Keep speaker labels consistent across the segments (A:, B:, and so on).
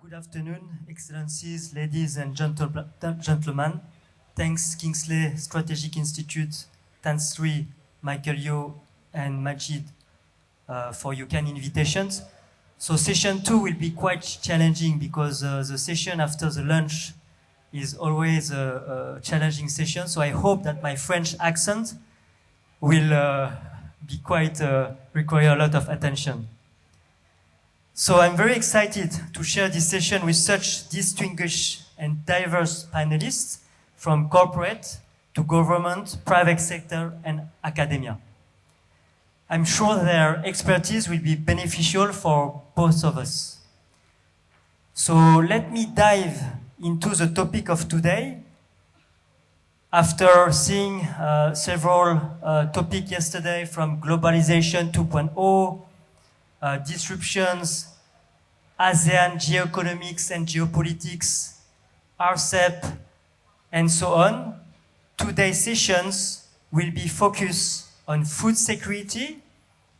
A: Good afternoon, Excellencies, ladies and gentlemen. Thanks, Kingsley Strategic Institute, Tansri, Michael Yo, and Majid for your kind invitations. So session 2 will be quite challenging because the session after the lunch is always a challenging session. So I hope that my French accent will be quite require a lot of attention. So I'm very excited to share this session with such distinguished and diverse panelists from corporate to government, private sector, and academia. I'm sure their expertise will be beneficial for both of us. So let me dive into the topic of today. After seeing several topics yesterday from globalization 2.0, disruptions, ASEAN geoeconomics and geopolitics, RCEP, and so on, today's sessions will be focused on food security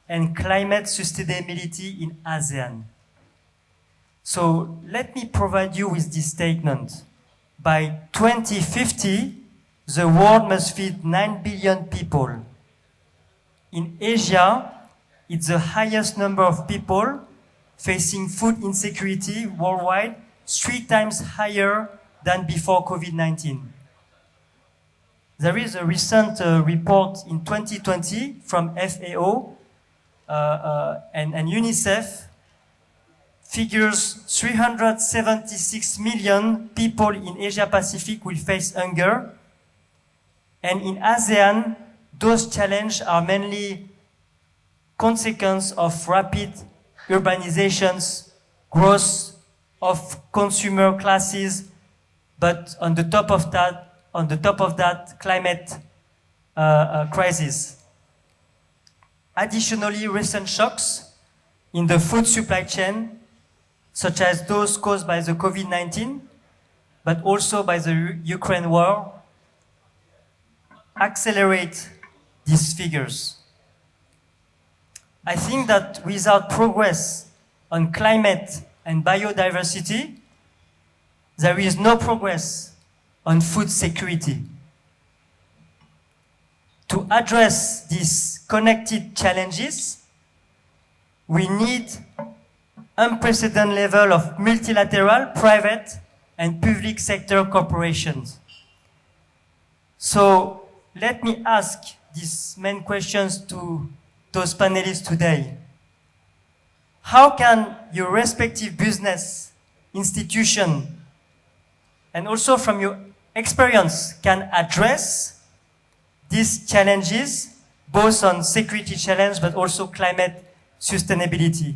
A: and climate sustainability in ASEAN. So let me provide you with this statement. By 2050, the world must feed 9 billion people. In Asia, it's the highest number of people facing food insecurity worldwide, 3 times higher than before COVID-19. There is a recent report in 2020 from FAO and UNICEF, figures 376 million people in Asia Pacific will face hunger. And in ASEAN, those challenges are mainly consequence of rapid urbanizations, growth of consumer classes, but on the top of that, climate crisis. Additionally, recent shocks in the food supply chain, such as those caused by the COVID-19, but also by the Ukraine war, accelerate these figures. I think that without progress on climate and biodiversity, there is no progress on food security. To address these connected challenges, we need unprecedented level of multilateral, private, and public sector corporations. So let me ask these main questions to those panelists today. How can your respective business, institution, and also from your experience can address these challenges, both on security challenge, but also climate sustainability?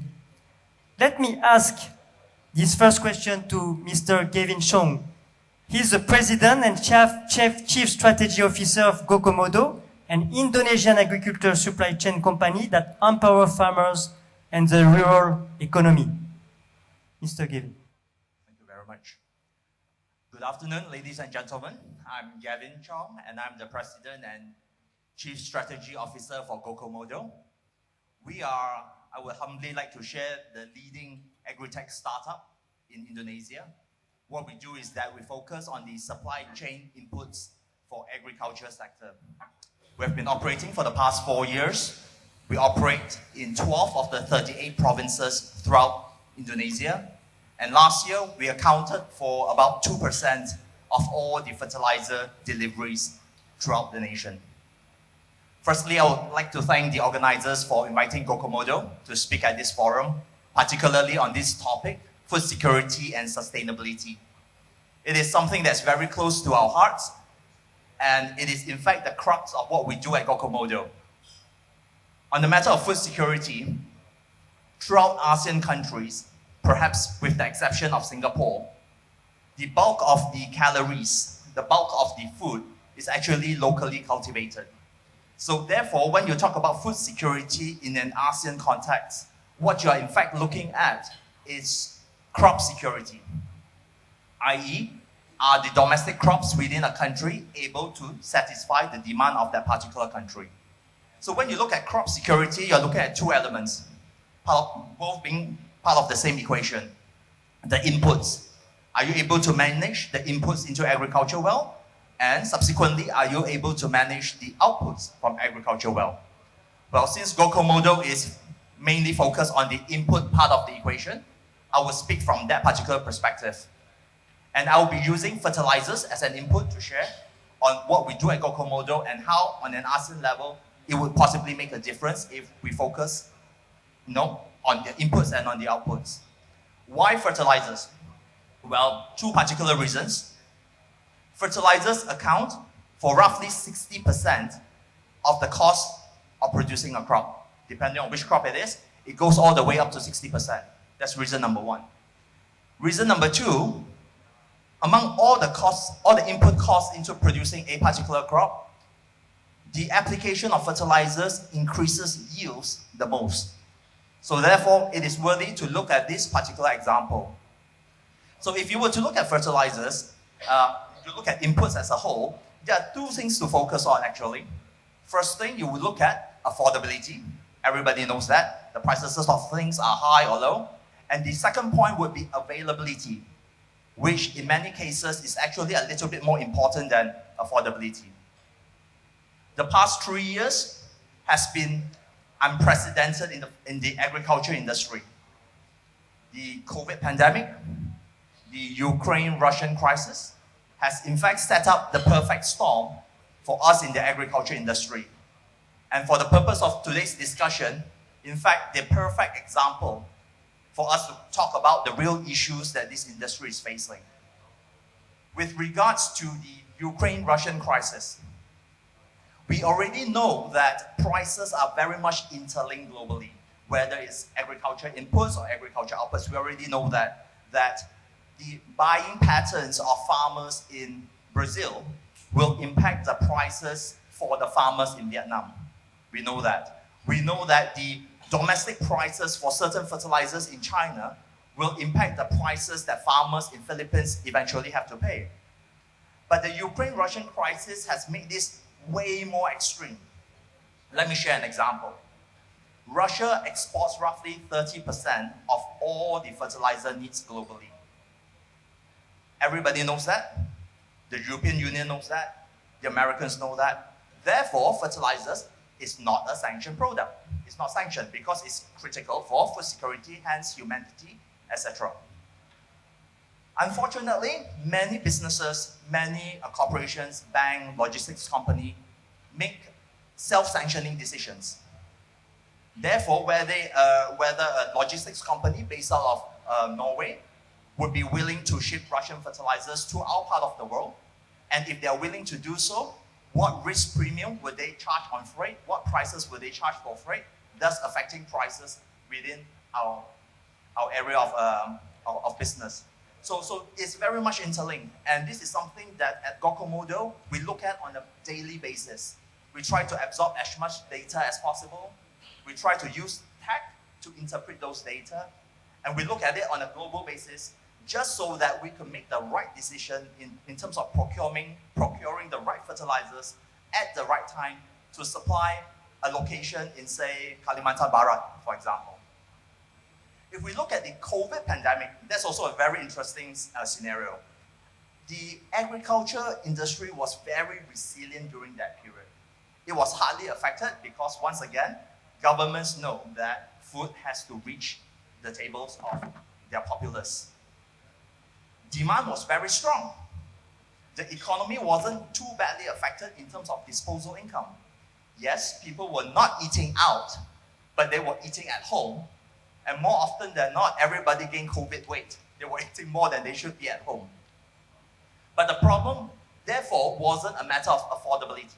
A: Let me ask this first question to Mr. Gavin Chong. He's the president and chief strategy officer of Gokomodo, an Indonesian agriculture supply chain company that empowers farmers and the rural economy. Mr. Gavin.
B: Thank you very much. Good afternoon, ladies and gentlemen. I'm Gavin Chong, and I'm the president and chief strategy officer for Gokomodo. I would humbly like to share the leading agri-tech startup in Indonesia. What we do is that we focus on the supply chain inputs for agriculture sector. We've been operating for the past 4 years. We operate in 12 of the 38 provinces throughout Indonesia. And last year, we accounted for about 2% of all the fertilizer deliveries throughout the nation. Firstly, I would like to thank the organizers for inviting Gokomodo to speak at this forum, particularly on this topic, food security and sustainability. It is something that's very close to our hearts, and it is in fact the crux of what we do at Gokomodo. On the matter of food security, throughout ASEAN countries, perhaps with the exception of Singapore, the bulk of the calories, the bulk of the food is actually locally cultivated. So therefore, when you talk about food security in an ASEAN context, what you are in fact looking at is crop security, i.e., are the domestic crops within a country able to satisfy the demand of that particular country? So when you look at crop security, you're looking at 2 elements, both being part of the same equation. the inputs. Are you able to manage the inputs into agriculture well? And subsequently, are you able to manage the outputs from agriculture well? Well, since GoCo model is mainly focused on the input part of the equation, I will speak from that particular perspective. And I will be using fertilizers as an input to share on what we do at GoCo model and how, on an ASEAN level, it would possibly make a difference if we focus, on the inputs and on the outputs. Why fertilizers? Well, two particular reasons. Fertilizers account for roughly 60% of the cost of producing a crop. Depending on which crop it is, it goes all the way up to 60%. That's reason number one. Reason number two, among all the costs, all the input costs into producing a particular crop, the application of fertilizers increases yields the most. So therefore, it is worthy to look at this particular example. So if you were to look at fertilizers, you look at inputs as a whole, there are two things to focus on actually. First thing, you would look at affordability. Everybody knows that. The prices of things are high or low. And the second point would be availability, which in many cases is actually a little bit more important than affordability. The past 3 years has been unprecedented in the agriculture industry. The COVID pandemic, the Ukraine-Russian crisis, has in fact set up the perfect storm for us in the agriculture industry. And for the purpose of today's discussion, in fact, the perfect example for us to talk about the real issues that this industry is facing. With regards to the Ukraine-Russian crisis, we already know that prices are very much interlinked globally, whether it's agriculture inputs or agriculture outputs. We already know that the buying patterns of farmers in Brazil will impact the prices for the farmers in Vietnam. We know that. We know that the domestic prices for certain fertilizers in China will impact the prices that farmers in Philippines eventually have to pay. But the Ukraine-Russian crisis has made this way more extreme. Let me share an example. Russia exports roughly 30% of all the fertilizer needs globally. Everybody knows that. The European Union knows that. The Americans know that. Therefore, fertilizers is not a sanctioned product. It's not sanctioned because it's critical for food security, hence humanity, etc. Unfortunately, many businesses, many corporations, bank, logistics company make self-sanctioning decisions. Therefore, whether a logistics company based out of Norway would be willing to ship Russian fertilizers to our part of the world, and if they are willing to do so, what risk premium would they charge on freight? What prices would they charge for freight? Thus affecting prices within our area of business. So it's very much interlinked, and this is something that at GoCo model we look at on a daily basis. We try to absorb as much data as possible. We try to use tech to interpret those data, and we look at it on a global basis just so that we can make the right decision in terms of procuring the right fertilizers at the right time to supply a location in, say, Kalimantan Barat, for example. If we look at the COVID pandemic, that's also a very interesting scenario. The agriculture industry was very resilient during that period. It was hardly affected because, once again, governments know that food has to reach the tables of their populace. Demand was very strong. The economy wasn't too badly affected in terms of disposable income. Yes, people were not eating out, but they were eating at home. And more often than not, everybody gained COVID weight. They were eating more than they should be at home. But the problem, therefore, wasn't a matter of affordability.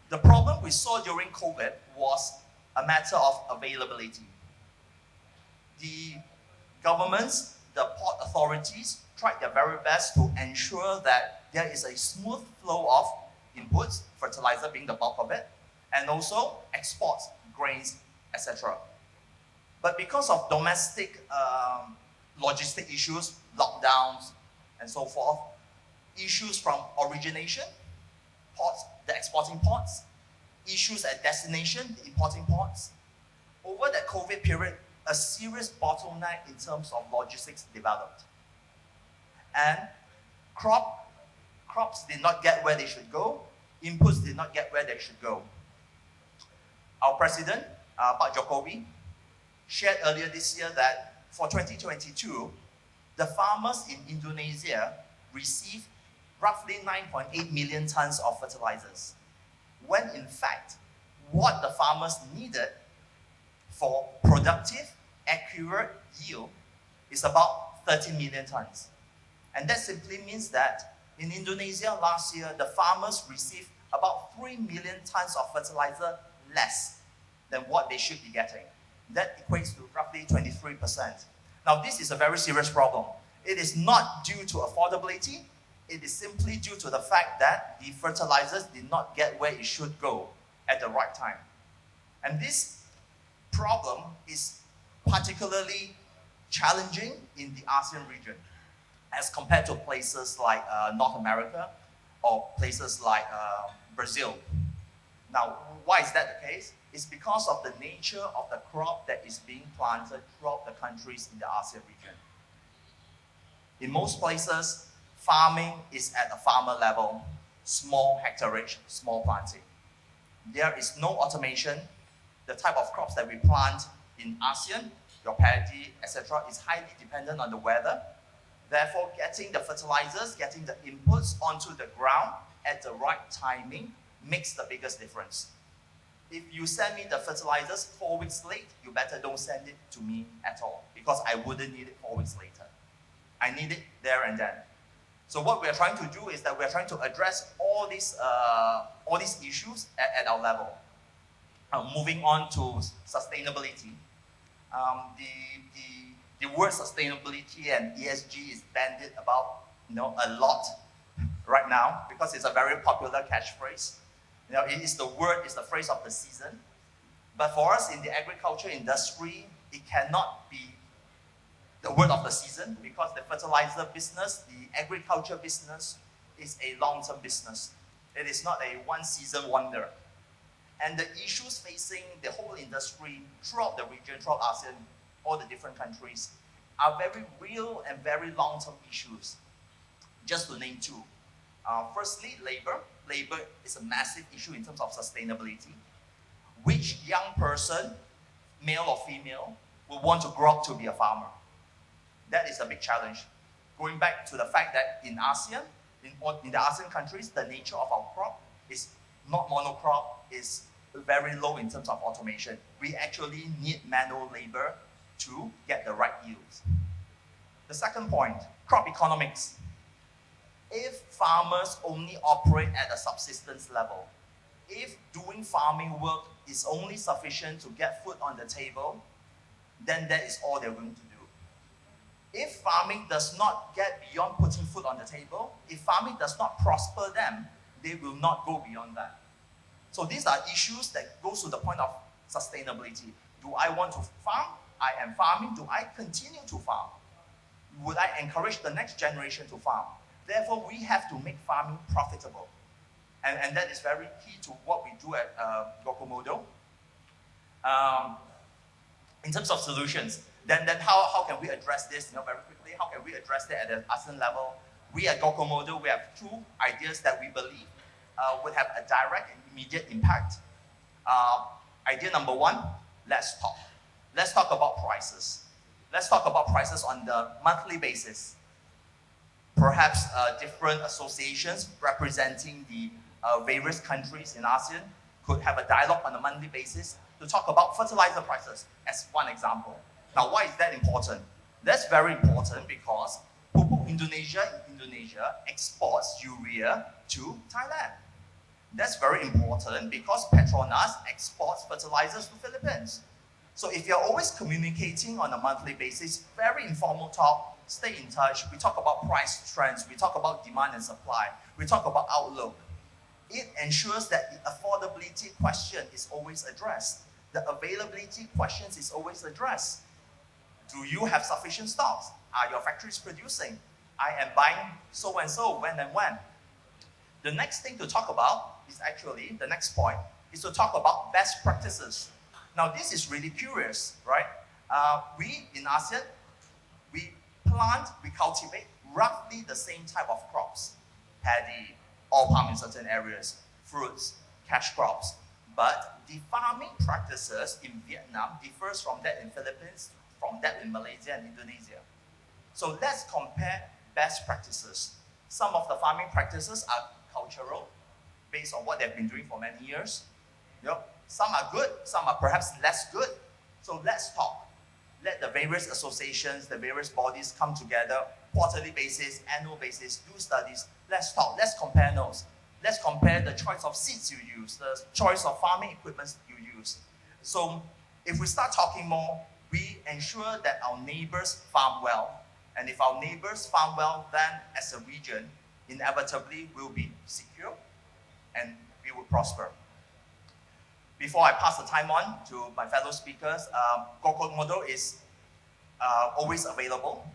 B: The problem we saw during COVID was a matter of availability. The governments, the port authorities tried their very best to ensure that there is a smooth flow of inputs, fertilizer being the bulk of it, and also exports, grains, etc. But because of domestic logistic issues, lockdowns, and so forth, issues from origination, ports, the exporting ports, issues at destination, the importing ports, over that COVID period, a serious bottleneck in terms of logistics developed. And crops did not get where they should go, inputs did not get where they should go. Our president, Pak Jokowi, shared earlier this year that for 2022, the farmers in Indonesia received roughly 9.8 million tons of fertilizers, when in fact, what the farmers needed for productive, accurate yield is about 30 million tons. And that simply means that in Indonesia last year, the farmers received about 3 million tons of fertilizer less than what they should be getting. That equates to roughly 23%. Now, this is a very serious problem. It is not due to affordability. It is simply due to the fact that the fertilizers did not get where it should go at the right time. And this problem is particularly challenging in the ASEAN region as compared to places like North America or places like Brazil. Now, why is that the case? It's because of the nature of the crop that is being planted throughout the countries in the ASEAN region. In most places, farming is at a farmer level, small hectareage, small planting. There is no automation. The type of crops that we plant in ASEAN, your parity, etc., is highly dependent on the weather. Therefore, getting the fertilizers, getting the inputs onto the ground at the right timing makes the biggest difference. If you send me the fertilizers 4 weeks late, you better don't send it to me at all, because I wouldn't need it 4 weeks later. I need it there and then. So what we're trying to do is that we're trying to address all these issues at our level. Moving on to sustainability. The word sustainability and ESG is bandied about a lot right now because it's a very popular catchphrase. It is the word, it's the phrase of the season. But for us in the agriculture industry, it cannot be the word of the season because the fertilizer business, the agriculture business is a long-term business. It is not a one-season wonder. And the issues facing the whole industry throughout the region, throughout ASEAN, all the different countries, are very real and very long-term issues. Just to name two. Firstly, labor. Labor is a massive issue in terms of sustainability. Which young person, male or female, will want to grow up to be a farmer? That is a big challenge. Going back to the fact that in ASEAN, in the ASEAN countries, the nature of our crop is not monocrop, is very low in terms of automation. We actually need manual labor to get the right yields. The second point, crop economics. If farmers only operate at a subsistence level, if doing farming work is only sufficient to get food on the table, then that is all they're going to do. If farming does not get beyond putting food on the table, if farming does not prosper them, they will not go beyond that. So these are issues that goes to the point of sustainability. Do I want to farm? I am farming. Do I continue to farm? Would I encourage the next generation to farm? Therefore, we have to make farming profitable. And that is very key to what we do at Gokomodo. In terms of solutions, then how can we address this very quickly? How can we address that at the ASEAN level? We at Gokomodo, we have two ideas that we believe would have a direct and immediate impact. Idea number one, let's talk. Let's talk about prices. Let's talk about prices on the monthly basis. Perhaps different associations representing the various countries in ASEAN could have a dialogue on a monthly basis to talk about fertilizer prices as one example. Now, why is that important? That's very important because Pupuk Indonesia exports urea to Thailand. That's very important because Petronas exports fertilizers to Philippines. So if you're always communicating on a monthly basis, very informal talk, stay in touch, we talk about price trends, we talk about demand and supply, we talk about outlook. It ensures that the affordability question is always addressed. The availability questions is always addressed. Do you have sufficient stocks? Are your factories producing? I am buying so and so, when and when. The next thing to talk about is actually, the next point, is to talk about best practices. Now this is really curious, right? We in ASEAN, we plant, we cultivate roughly the same type of crops. Paddy, oil palm in certain areas, fruits, cash crops. But the farming practices in Vietnam differs from that in Philippines, from that in Malaysia and Indonesia. So let's compare best practices. Some of the farming practices are cultural, based on what they've been doing for many years. Some are good, some are perhaps less good. So let's talk. Let the various associations, the various bodies come together, quarterly basis, annual basis, do studies. Let's talk, let's compare notes. Let's compare the choice of seeds you use, the choice of farming equipment you use. So if we start talking more, we ensure that our neighbors farm well. And if our neighbors farm well, then as a region, inevitably we'll be secure and we will prosper. Before I pass the time on to my fellow speakers, GoCo Model is always available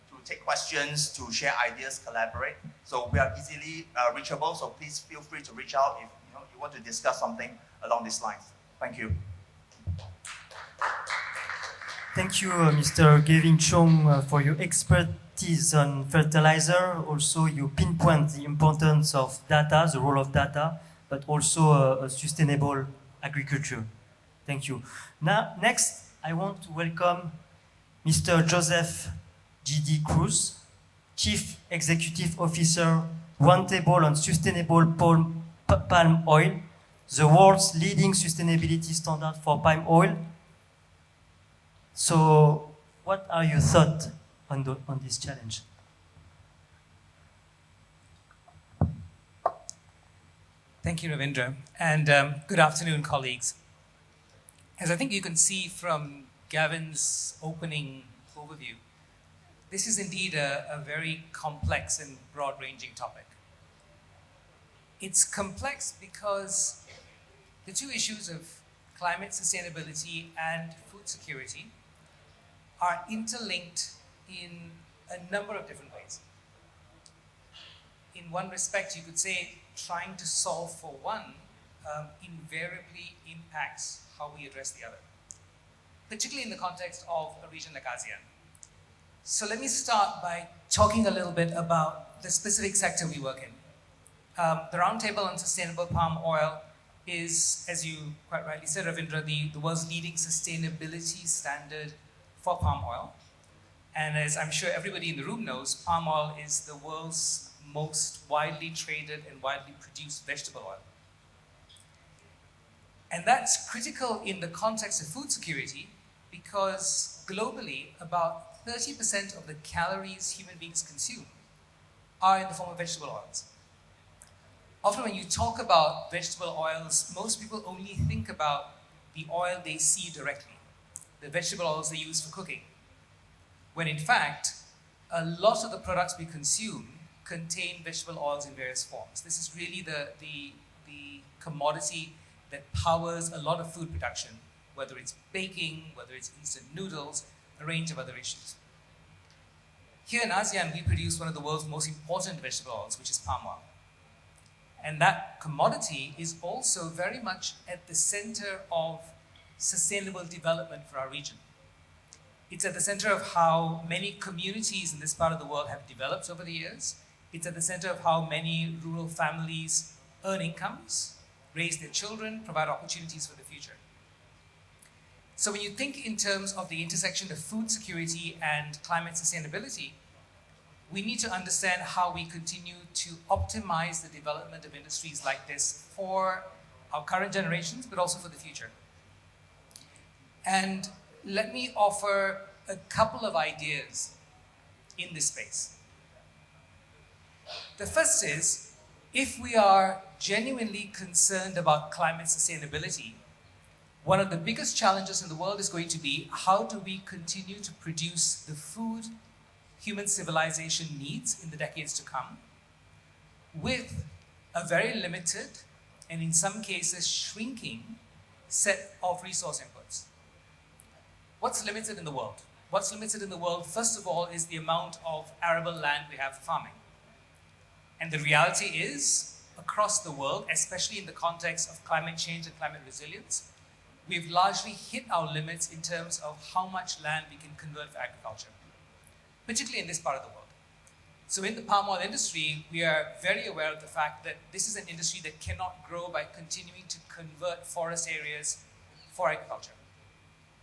B: to take questions, to share ideas, collaborate. So we are easily reachable, so please feel free to reach out if you want to discuss something along these lines. Thank you.
A: Thank you, Mr. Gavin Chong, for your expertise on fertilizer. Also, you pinpoint the importance of data, the role of data, but also sustainable agriculture. Thank you. Now, next, I want to welcome Mr. Joseph G.D. Cruz, Chief Executive Officer, Roundtable on Sustainable Palm Oil, the world's leading sustainability standard for palm oil. So, what are your thoughts on this challenge?
C: Thank you, Ravindra, and good afternoon, colleagues. As I think you can see from Gavin's opening overview, this is indeed a very complex and broad-ranging topic. It's complex because the two issues of climate sustainability and food security are interlinked in a number of different ways. In one respect, you could say trying to solve for one invariably impacts how we address the other, particularly in the context of a region like ASEAN. So let me start by talking a little bit about the specific sector we work in. The Roundtable on Sustainable Palm Oil is, as you quite rightly said, Ravindra, the world's leading sustainability standard for palm oil. And as I'm sure everybody in the room knows, palm oil is the world's most widely traded and widely produced vegetable oil. And that's critical in the context of food security because globally, about 30% of the calories human beings consume are in the form of vegetable oils. Often when you talk about vegetable oils, most people only think about the oil they see directly, the vegetable oils they use for cooking, when in fact, a lot of the products we consume contain vegetable oils in various forms. This is really the commodity that powers a lot of food production, whether it's baking, whether it's instant noodles, a range of other issues. Here in ASEAN, we produce one of the world's most important vegetable oils, which is palm oil. And that commodity is also very much at the center of sustainable development for our region. It's at the center of how many communities in this part of the world have developed over the years. It's at the center of how many rural families earn incomes, raise their children, provide opportunities for the future. So when you think in terms of the intersection of food security and climate sustainability, we need to understand how we continue to optimize the development of industries like this for our current generations, but also for the future. And let me offer a couple of ideas in this space. The first is, if we are genuinely concerned about climate sustainability, one of the biggest challenges in the world is going to be how do we continue to produce the food human civilization needs in the decades to come with a very limited and in some cases shrinking set of resource inputs. What's limited in the world? What's limited in the world, first of all, is the amount of arable land we have for farming. And the reality is, across the world, especially in the context of climate change and climate resilience, we've largely hit our limits in terms of how much land we can convert for agriculture, particularly in this part of the world. So in the palm oil industry, we are very aware of the fact that this is an industry that cannot grow by continuing to convert forest areas for agriculture.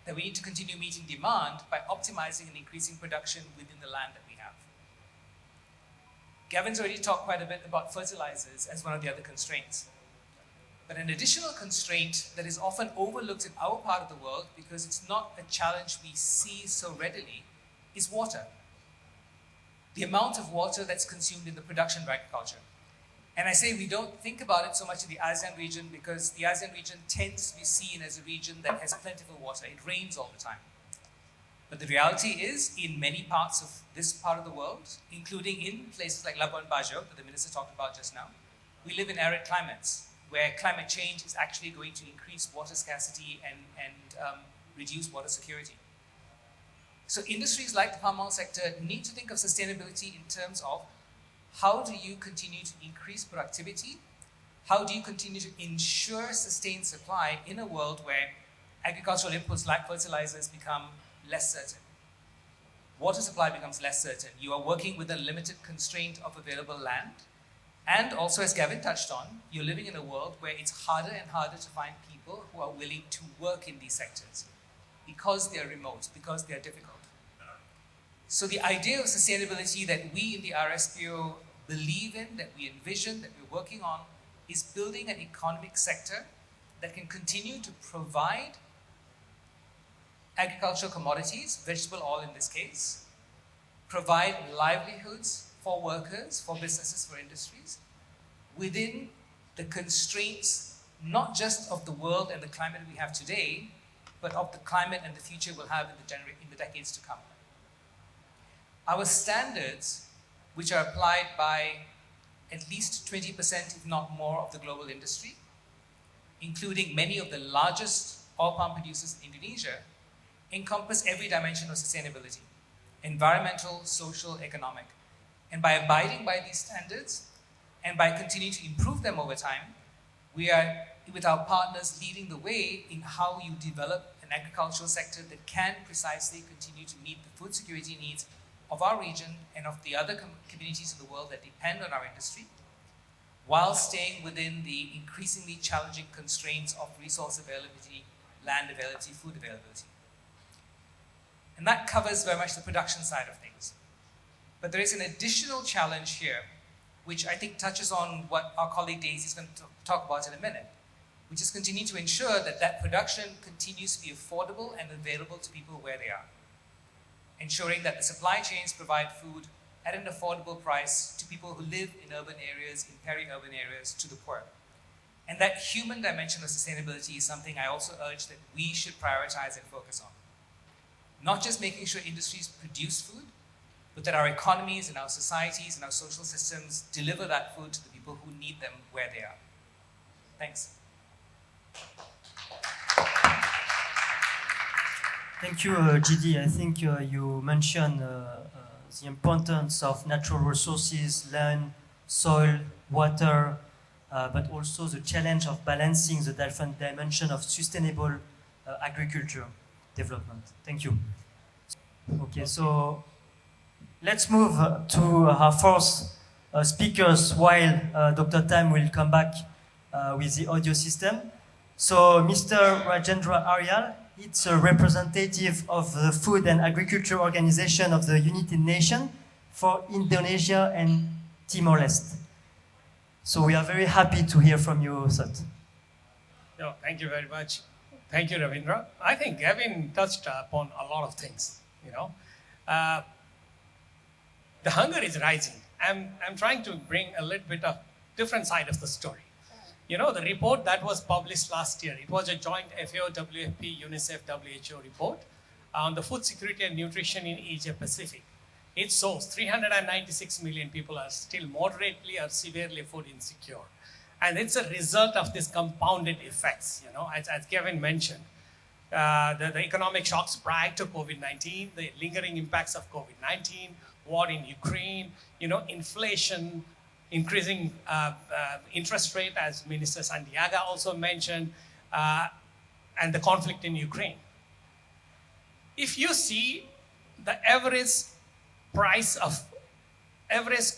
C: That we need to continue meeting demand by optimizing and increasing production within the land that we have. Gavin's already talked quite a bit about fertilizers as one of the other constraints. But an additional constraint that is often overlooked in our part of the world, because it's not a challenge we see so readily, is water. The amount of water that's consumed in the production of agriculture. And I say we don't think about it so much in the ASEAN region because the ASEAN region tends to be seen as a region that has plentiful water. It rains all the time. But the reality is, in many parts of this part of the world, including in places like Labuan Bajo, that the Minister talked about just now, we live in arid climates, where climate change is actually going to increase water scarcity and reduce water security. So industries like the palm oil sector need to think of sustainability in terms of how do you continue to increase productivity? How do you continue to ensure sustained supply in a world where agricultural inputs like fertilizers become less certain? Water supply becomes less certain. You are working with a limited constraint of available land. And also, as Gavin touched on, you're living in a world where it's harder and harder to find people who are willing to work in these sectors because they are remote, because they are difficult. So the idea of sustainability that we in the RSPO believe in, that we envision, that we're working on, is building an economic sector that can continue to provide agricultural commodities, vegetable oil in this case, provide livelihoods for workers, for businesses, for industries, within the constraints, not just of the world and the climate we have today, but of the climate and the future we'll have in the decades to come. Our standards, which are applied by at least 20%, if not more, of the global industry, including many of the largest oil palm producers in Indonesia, encompass every dimension of sustainability: environmental, social, economic. And by abiding by these standards, and by continuing to improve them over time, we are, with our partners, leading the way in how you develop an agricultural sector that can precisely continue to meet the food security needs of our region and of the other communities of the world that depend on our industry, while staying within the increasingly challenging constraints of resource availability, land availability, food availability. And that covers very much the production side of things. But there is an additional challenge here, which I think touches on what our colleague Daisy is going to talk about in a minute, which is continue to ensure that that production continues to be affordable and available to people where they are. Ensuring that the supply chains provide food at an affordable price to people who live in urban areas, in peri-urban areas, to the poor. And that human dimension of sustainability is something I also urge that we should prioritize and focus on. Not just making sure industries produce food, but that our economies and our societies and our social systems deliver that food to the people who need them where they are. Thanks.
A: Thank you, GD. I think you mentioned the importance of natural resources, land, soil, water, but also the challenge of balancing the different dimension of sustainable agriculture development. Thank you. Okay, so let's move to our fourth speakers while Dr. Tam will come back with the audio system. So Mr. Rajendra Aryal, it's a representative of the Food and Agriculture Organization of the United Nations for Indonesia and Timor-Leste. So we are very happy to hear from you, Sat.
D: No, thank you very much. Thank you, Ravindra. I think Gavin touched upon a lot of things, you know. The hunger is rising. I'm trying to bring a little bit of different side of the story. You know, the report that was published last year, it was a joint FAO, WFP, UNICEF, WHO report on the food security and nutrition in Asia Pacific. It shows 396 million people are still moderately or severely food insecure. And it's a result of these compounded effects, you know, as Kevin mentioned. The economic shocks prior to COVID-19, the lingering impacts of COVID-19, war in Ukraine, you know, inflation, increasing interest rate, as Minister Santiago also mentioned, and the conflict in Ukraine. If you see the average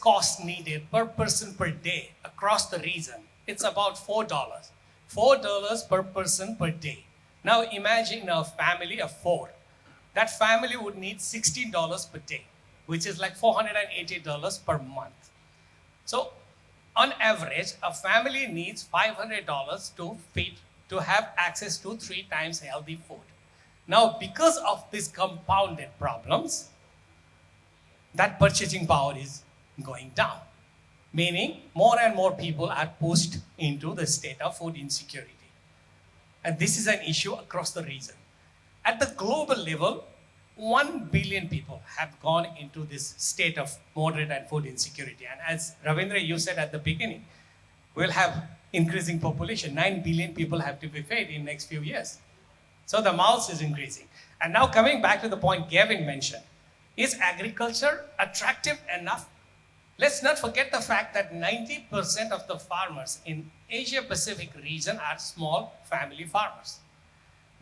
D: cost needed per person per day across the region, it's about $4. $4 per person per day. Now imagine a family of 4. That family would need $16 per day, which is like $480 per month. So on average, a family needs $500 to have access to 3 times healthy food. Now, because of these compounded problems, that purchasing power is going down, meaning more and more people are pushed into the state of food insecurity. And this is an issue across the region. At the global level, 1 billion people have gone into this state of moderate and food insecurity. And as Ravindra, you said at the beginning, we'll have increasing population. 9 billion people have to be fed in next few years. So the mouth is increasing. And now coming back to the point Gavin mentioned, is agriculture attractive enough? Let's not forget the fact that 90% of the farmers in Asia Pacific region are small family farmers.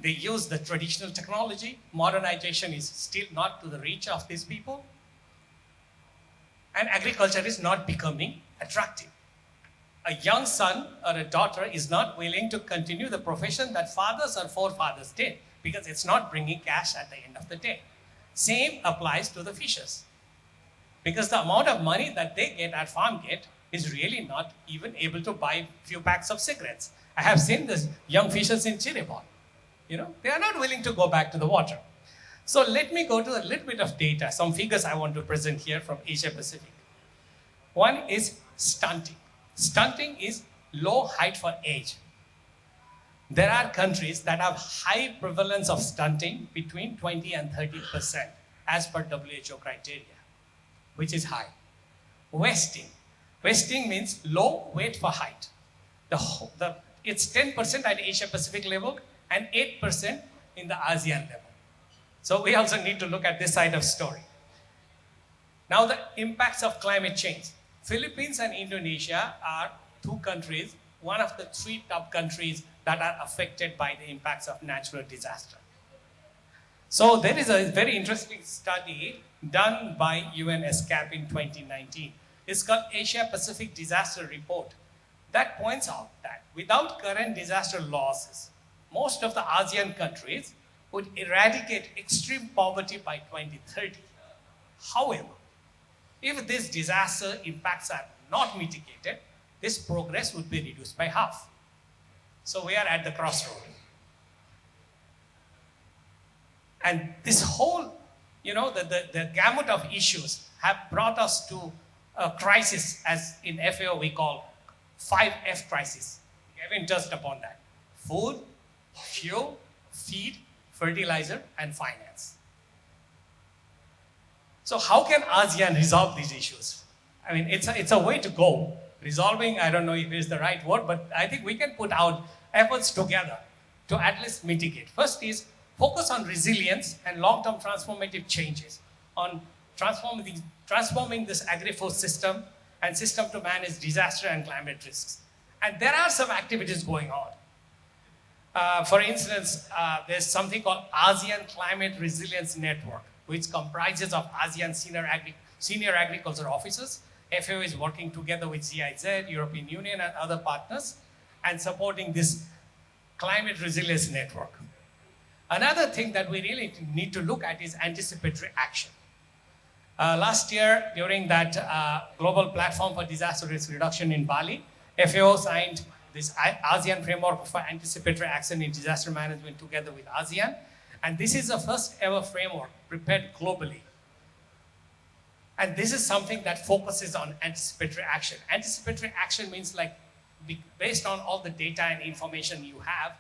D: They use the traditional technology. Modernization is still not to the reach of these people. And agriculture is not becoming attractive. A young son or a daughter is not willing to continue the profession that fathers or forefathers did because it's not bringing cash at the end of the day. Same applies to the fishers. Because the amount of money that they get at farm gate is really not even able to buy a few packs of cigarettes. I have seen these young fishers in Chiribon. They are not willing to go back to the water. So let me go to a little bit of data, some figures I want to present here from Asia Pacific. One is stunting. Stunting is low height for age. There are countries that have high prevalence of stunting between 20 and 30% as per WHO criteria, which is high. Wasting. Wasting means low weight for height. It's 10% at Asia Pacific level and 8% in the ASEAN level. So we also need to look at this side of story. Now the impacts of climate change. Philippines and Indonesia are 2 countries, one of the 3 top countries that are affected by the impacts of natural disaster. So there is a very interesting study done by UNESCAP in 2019. It's called Asia Pacific Disaster Report that points out that without current disaster losses, most of the ASEAN countries would eradicate extreme poverty by 2030. However, if these disaster impacts are not mitigated, this progress would be reduced by half. So we are at the crossroad. And this whole, the gamut of issues have brought us to a crisis, as in FAO we call 5F crisis. Kevin touched upon that. Food, fuel, feed, fertilizer, and finance. So how can ASEAN resolve these issues? I mean, it's a way to go. Resolving, I don't know if it's the right word, but I think we can put our efforts together to at least mitigate. First is focus on resilience and long-term transformative changes, on transforming this agri-food system and system to manage disaster and climate risks. And there are some activities going on. For instance, there's something called ASEAN Climate Resilience Network, which comprises of ASEAN senior agriculture officers. FAO is working together with GIZ, European Union, and other partners, and supporting this climate resilience network. Another thing that we really need to look at is anticipatory action. Last year, during that global platform for disaster risk reduction in Bali, FAO signed this ASEAN framework for anticipatory action in disaster management together with ASEAN. And this is the first ever framework prepared globally. And this is something that focuses on anticipatory action. Anticipatory action means based on all the data and information you have,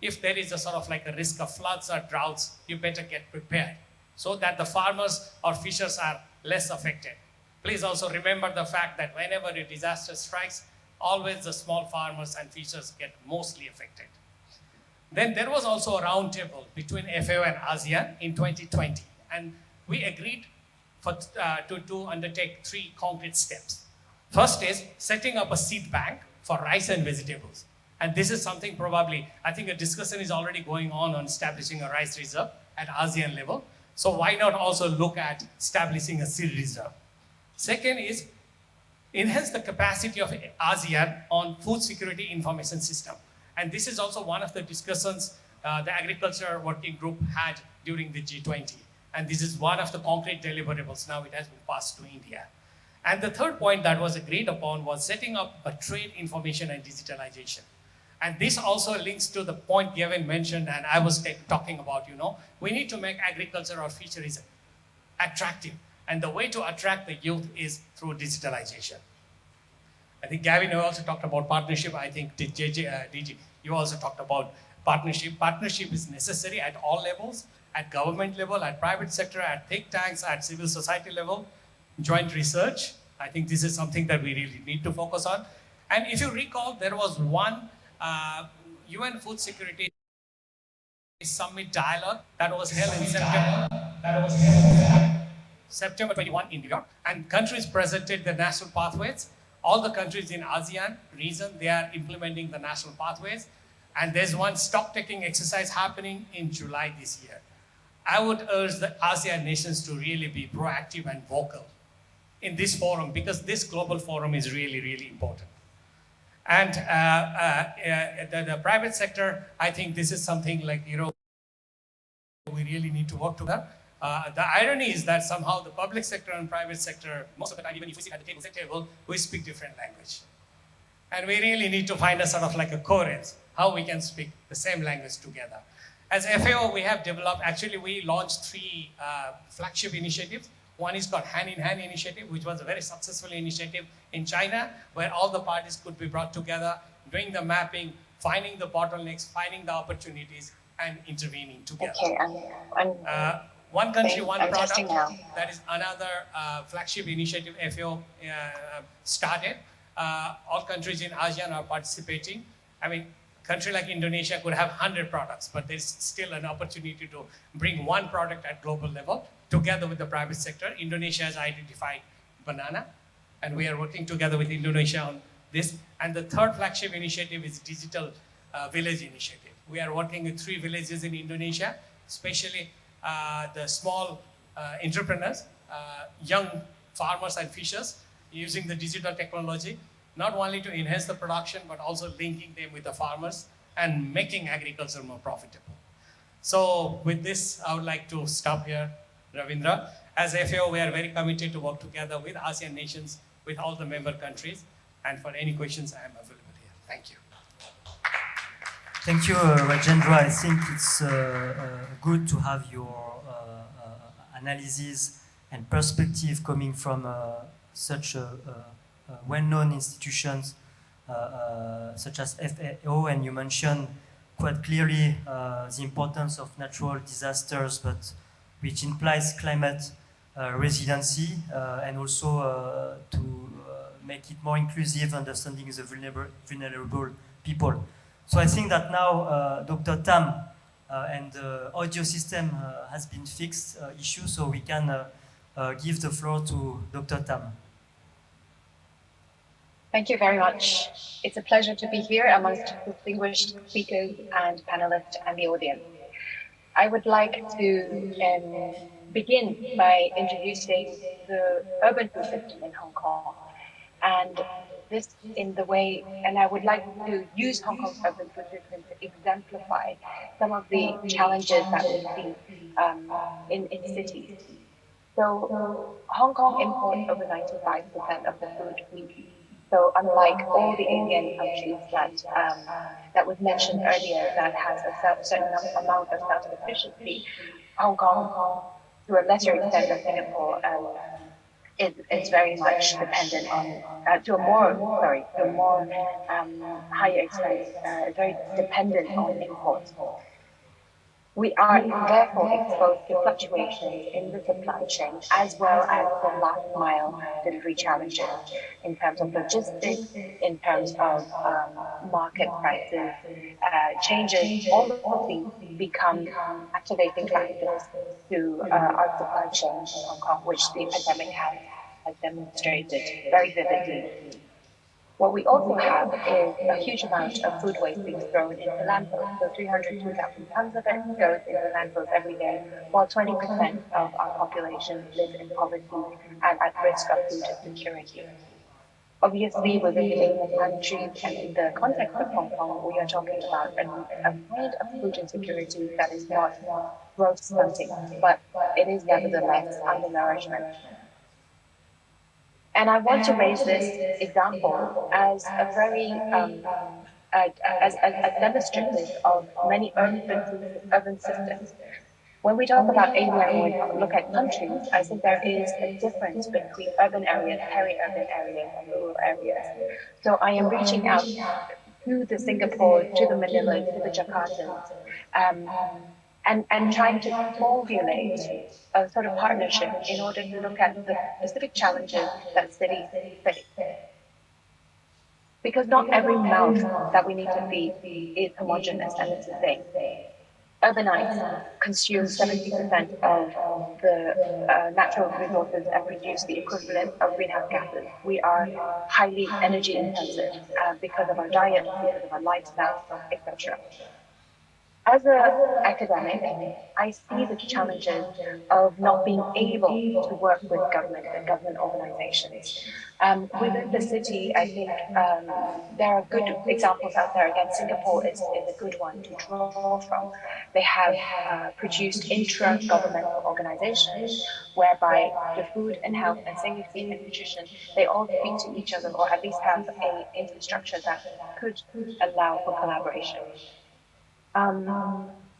D: if there is a sort of like a risk of floods or droughts, you better get prepared so that the farmers or fishers are less affected. Please also remember the fact that whenever a disaster strikes, always the small farmers and fishers get mostly affected. Then there was also a roundtable between FAO and ASEAN in 2020, and we agreed to undertake 3 concrete steps. First is setting up a seed bank for rice and vegetables. And this is something probably, I think a discussion is already going on establishing a rice reserve at ASEAN level. So why not also look at establishing a seed reserve? Second is enhance the capacity of ASEAN on food security information system. And this is also one of the discussions the agriculture working group had during the G20. And this is one of the concrete deliverables. Now it has been passed to India. And the third point that was agreed upon was setting up a trade information and digitalization. And this also links to the point Gavin mentioned and I was talking about, we need to make agriculture or fisheries attractive. And the way to attract the youth is through digitalization. I think Gavin, you also talked about partnership. I think DG, you also talked about partnership. Partnership is necessary at all levels, at government level, at private sector, at think tanks, at civil society level, joint research. I think this is something that we really need to focus on. And if you recall, there was one UN Food Security Summit dialogue that was held in September 21 in New York, and countries presented the national pathways. All the countries in ASEAN region, they are implementing the national pathways. And there's one stock-taking exercise happening in July this year. I would urge the ASEAN nations to really be proactive and vocal in this forum, because this global forum is really, really important. And the private sector, I think this is something like, we really need to work together. The irony is that somehow the public sector and private sector, most of the time, even if we sit at the table, we speak different language. And we really need to find a sort of like a coherence, how we can speak the same language together. As FAO, we have developed, actually we launched 3 flagship initiatives. One is called Hand in Hand Initiative, which was a very successful initiative in China, where all the parties could be brought together, doing the mapping, finding the bottlenecks, finding the opportunities, and intervening together.
E: Okay,
D: one country, one product,
E: now.
D: that is another flagship initiative FAO started. All countries in ASEAN are participating. I mean, a country like Indonesia could have 100 products, but there's still an opportunity to bring one product at global level together with the private sector. Indonesia has identified banana, and we are working together with Indonesia on this. And the third flagship initiative is Digital Village Initiative. We are working with 3 villages in Indonesia, especially the small entrepreneurs, young farmers and fishers, using the digital technology, not only to enhance the production, but also linking them with the farmers and making agriculture more profitable. So with this, I would like to stop here, Ravindra. As FAO, we are very committed to work together with ASEAN nations, with all the member countries. And for any questions, I am available here. Thank you.
A: Thank you, Rajendra. I think it's good to have your analysis and perspective coming from such well-known institutions such as FAO, and you mentioned quite clearly the importance of natural disasters, but which implies climate resiliency and also to make it more inclusive, understanding the vulnerable people. So I think that now Dr. Tam and the audio system has been fixed issue, so we can give the floor to Dr. Tam.
E: Thank you very much. It's a pleasure to be here amongst distinguished speakers and panelists and the audience. I would like to begin by introducing the urban food system in Hong Kong. And this in the way, and I would like to use Hong Kong's urban food system to exemplify some of the challenges that we see in cities. So Hong Kong imports over 95% of the food we eat. So unlike all the Asian countries that was mentioned earlier that has a certain amount of self-sufficiency, Hong Kong, to a lesser extent than Singapore, is very much dependent on, to a more higher extent, very dependent on imports. We are therefore exposed to fluctuations in the supply chain as well as the last mile delivery challenges in terms of logistics, in terms of market prices, changes. All of these become activating factors to our supply chain in Hong Kong, which the pandemic has demonstrated very vividly. What we also have is a huge amount of food waste being thrown into landfills. So 302,000 tons of it goes into landfills every day, while 20% of our population lives in poverty and at risk of food insecurity. Obviously, within the ASEAN countries and in the context of Hong Kong, we are talking about a kind of food insecurity that is not growth stunting, but it is nevertheless undernourishment. And I want to raise this example as a very as demonstrative of many urban systems. When we talk about ASEAN and we look at countries, I think there is a difference between urban areas, peri-urban areas, and rural areas. So I am reaching out to the Singapore, to the Manila, to the Jakartans, um, and trying to formulate a sort of partnership in order to look at the specific challenges that cities face. Because not every mouth that we need to feed is homogeneous and it's the same. Urbanites consume 70% of the natural resources and produce the equivalent of greenhouse gases. We are highly energy intensive because of our diet, because of our lifestyle, etc. As an academic, I see the challenges of not being able to work with government and government organizations. Within the city, I think there are good examples out there. Again, Singapore is a good one to draw from. They have produced intra-governmental organizations whereby the food and health and safety and nutrition, they all speak to each other or at least have a infrastructure that could allow for collaboration.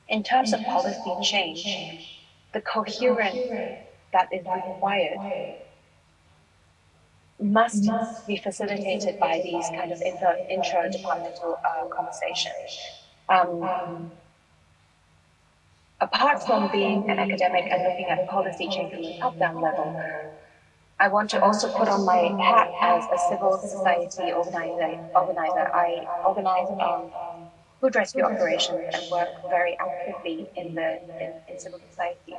E: In terms of policy change, the coherence that is required must be facilitated by these kind of intra-departmental conversations. Apart from being an academic and looking at policy change from a top-down level, I want to also put on my hat as a civil society organizer. I organize food rescue operations and work very actively in civil society.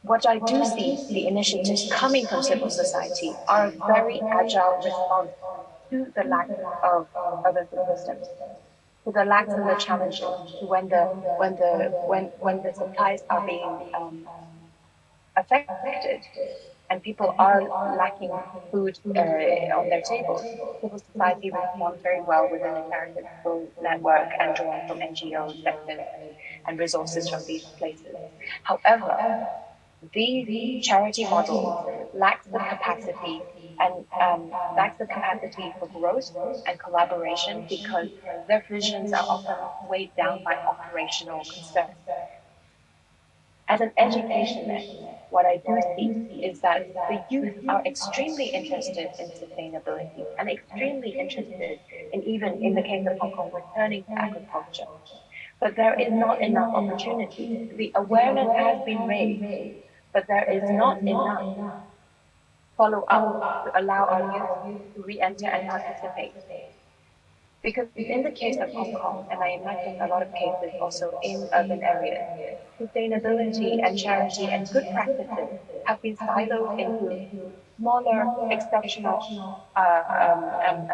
E: What I do see, the initiatives coming from civil society are a very agile response to the lack of urban food systems, to the lack and the challenges, to when the supplies are being affected and people are lacking food on their tables. Civil society responds very well within a charitable network and drawing from NGOs, sectors, and resources from these places. However, these charity models lack the capacity for growth and collaboration because their visions are often weighed down by operational concerns. As an educationist, what I do see is that the youth are extremely interested in sustainability and extremely interested in, even in the case of Hong Kong, returning to agriculture. But there is not enough opportunity. The awareness has been raised, but there is not enough follow-up to allow our youth to re-enter and participate. Because in the case of Hong Kong, and I imagine a lot of cases also in urban areas, sustainability and charity and good practices have been siloed into smaller, exceptional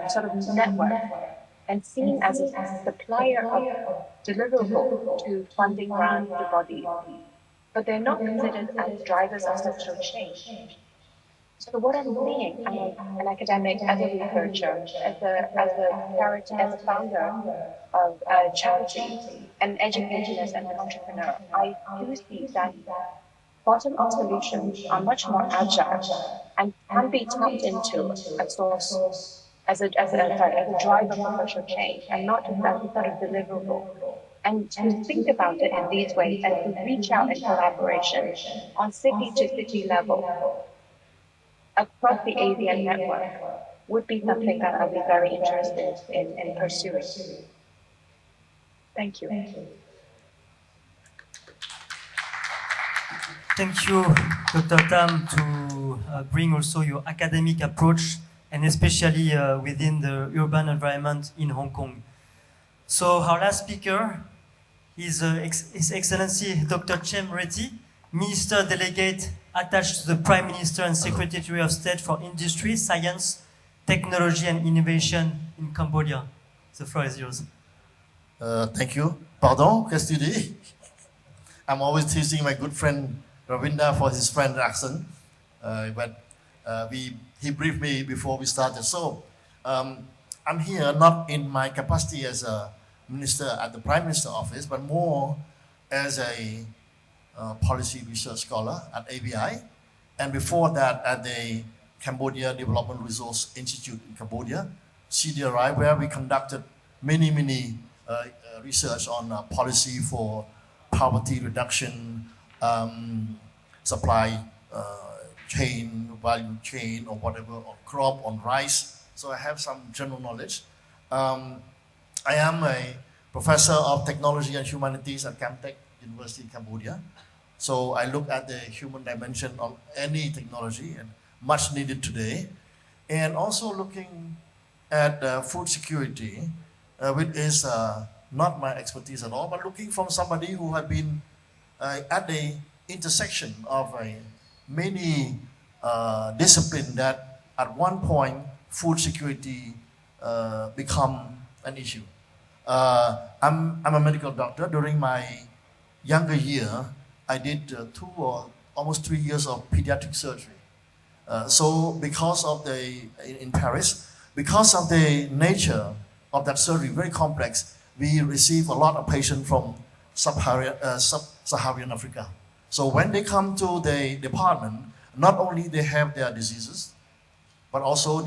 E: sort of networks and seen as a supplier of deliverable to funding grants to bodies. But they're not considered as drivers of social change. So what I'm seeing as an academic, as a researcher, as a charity, as a founder of a charity, an educationist and an entrepreneur, I do see that bottom-up solutions are much more agile and can be tapped into a source as a driver for social change and not just as a sort of deliverable. And to think about it in these ways and to reach out in collaboration on city to city level across the ASEAN network would be something that I'll be very interested in pursuing. Thank you.
A: Thank you, Dr. Tam, to bring also your academic approach, and especially within the urban environment in Hong Kong. So our last speaker is His Excellency Dr. Chem Reddy, Minister Delegate attached to the Prime Minister and Secretary of State for Industry, Science, technology and innovation in Cambodia. The floor is yours.
F: Thank you. Pardon, qu'est-ce que tu dis? I'm always teasing my good friend Ravinda for his French accent, but he briefed me before we started. So I'm here not in my capacity as a minister at the Prime Minister office, but more as a policy research scholar at ABI, and before that at the Cambodia Development Resource Institute in Cambodia, CDRI, where we conducted many research on policy for poverty reduction, supply chain, value chain, or whatever, on crop, on rice. So I have some general knowledge. I am a professor of technology and humanities at Camtech University in Cambodia. So I look at the human dimension of any technology, and much needed today. And also looking at food security, which is not my expertise at all, but looking from somebody who had been at the intersection of many disciplines that at one point food security become an issue. I'm a medical doctor. During my younger year, I did 2 or almost 3 years of pediatric surgery. So because of in Paris, because of the nature of that surgery, very complex, we receive a lot of patients from sub-Saharan Africa. So when they come to the department, not only they have their diseases, but also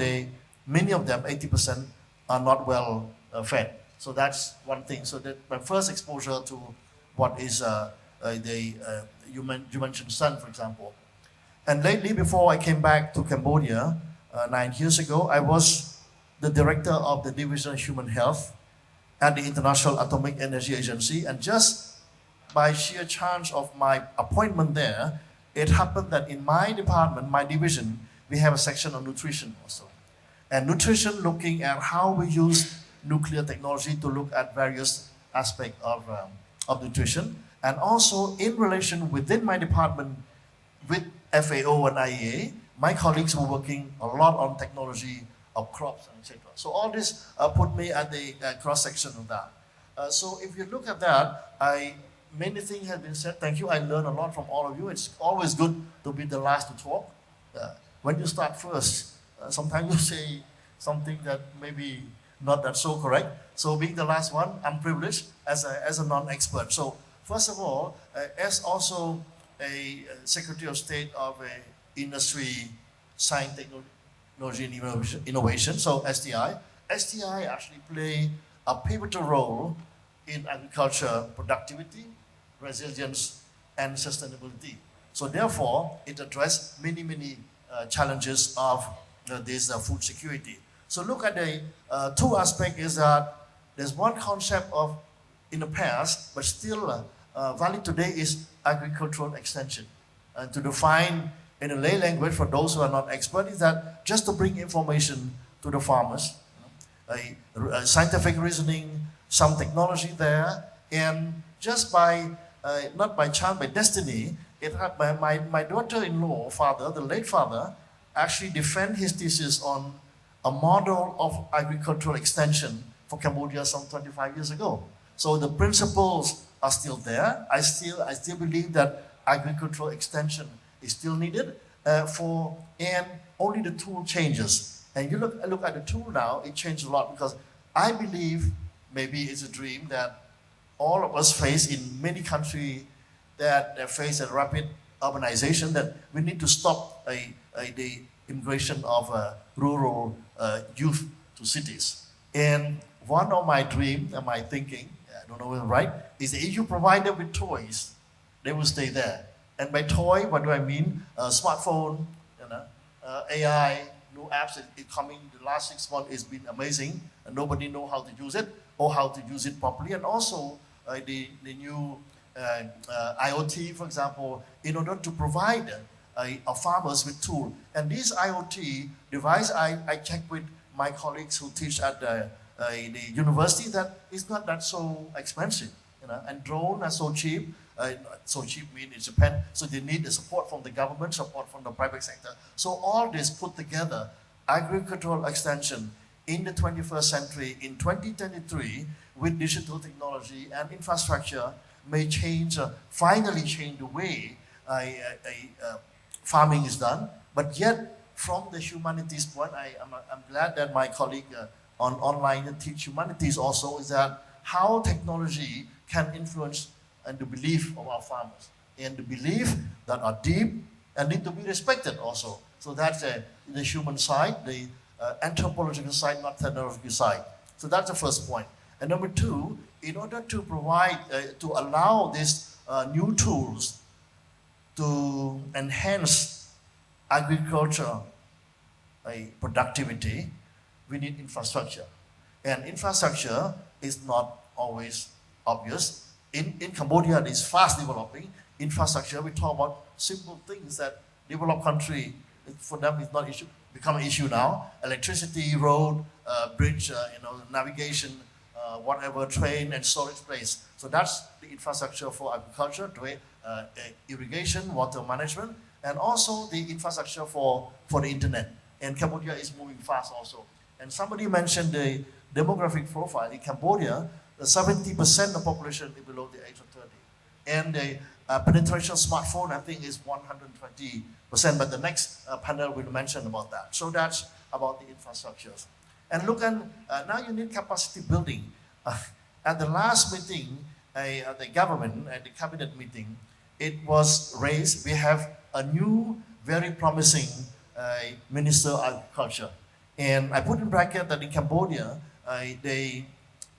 F: many of them, 80%, are not well fed. So that's one thing. So that my first exposure to what is you mentioned sun, for example. And lately, before I came back to Cambodia 9 years ago, I was the director of the Division of Human Health at the International Atomic Energy Agency. And just by sheer chance of my appointment there, it happened that in my department, my division, we have a section on nutrition also. And nutrition looking at how we use nuclear technology to look at various aspects of nutrition. And also in relation within my department with FAO and IEA, my colleagues were working a lot on technology of crops, etc. So all this put me at the cross-section of that. So if you look at that, many things have been said. Thank you. I learned a lot from all of you. It's always good to be the last to talk. When you start first, sometimes you say something that maybe not that so correct. So being the last one, I'm privileged as a non-expert. So first of all, as also a Secretary of State of Industry, Science, Technology and Innovation, so STI. STI actually play a pivotal role in agriculture productivity, resilience, and sustainability. So therefore, it addressed many challenges of this food security. So look at the two aspects is that there's one concept of in the past, but still valid today is agricultural extension. And to define in a lay language for those who are not experts is that just to bring information to the farmers, scientific reasoning, some technology there, and just by, not by chance, by destiny, it had my daughter-in-law, father, the late father, actually defend his thesis on a model of agricultural extension for Cambodia some 25 years ago. So the principles are still there. I still believe that agricultural extension is still needed and only the tool changes. And you look at the tool now, it changed a lot because I believe, maybe it's a dream that all of us face in many countries that face a rapid urbanization, that we need to stop the immigration of rural youth to cities. And one of my dreams and my thinking, I don't know whether right, is that if you provide them with toys, they will stay there. And by toy, what do I mean? Smartphone, AI, new apps coming the last 6 months has been amazing, and nobody know how to use it or how to use it properly. And also the new IoT, for example, in order to provide farmers with tools. And this IoT device, I checked with my colleagues who teach at the university that it's not that so expensive. And drones are so cheap. So cheap means it depends. So they need the support from the government, support from the private sector. So all this put together agricultural extension in the 21st century, in 2023, with digital technology and infrastructure, may change, finally change the way farming is done. But yet, from the humanities point, I'm glad that my colleague on online teach humanities also, is that how technology can influence and the belief of our farmers, and the belief that are deep and need to be respected also. So that's the human side, the anthropological side, not technological side. So that's the first point. And number two, in order to provide, to allow these new tools to enhance agriculture productivity, we need infrastructure. And infrastructure is not always obvious. In Cambodia, it is fast developing. Infrastructure, we talk about simple things that developed country, for them it's not issue, become an issue now. Electricity, road, bridge, navigation, whatever, train and storage place. So that's the infrastructure for agriculture, irrigation, water management, and also the infrastructure for the internet. And Cambodia is moving fast also. And somebody mentioned the demographic profile. In Cambodia, 70% of the population is below the age of 30. And the penetration of smartphone, I think, is 120%, but the next panel will mention about that. So that's about the infrastructures. And look, now you need capacity building. At the last meeting, the government, at the cabinet meeting, it was raised. We have a new, very promising Minister of Agriculture. And I put in bracket that in Cambodia, the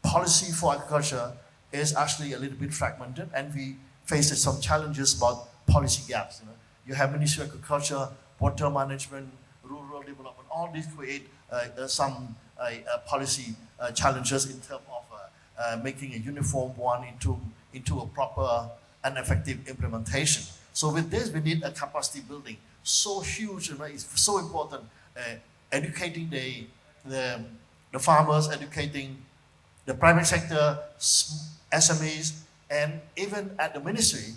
F: policy for agriculture is actually a little bit fragmented, and we face some challenges about policy gaps. You have Ministry of Agriculture, water management, rural development. All these create some policy challenges in terms of making a uniform one into a proper and effective implementation. So with this, we need a capacity building. So huge, it's so important. Educating the farmers, educating the private sector, SMEs, and even at the ministry.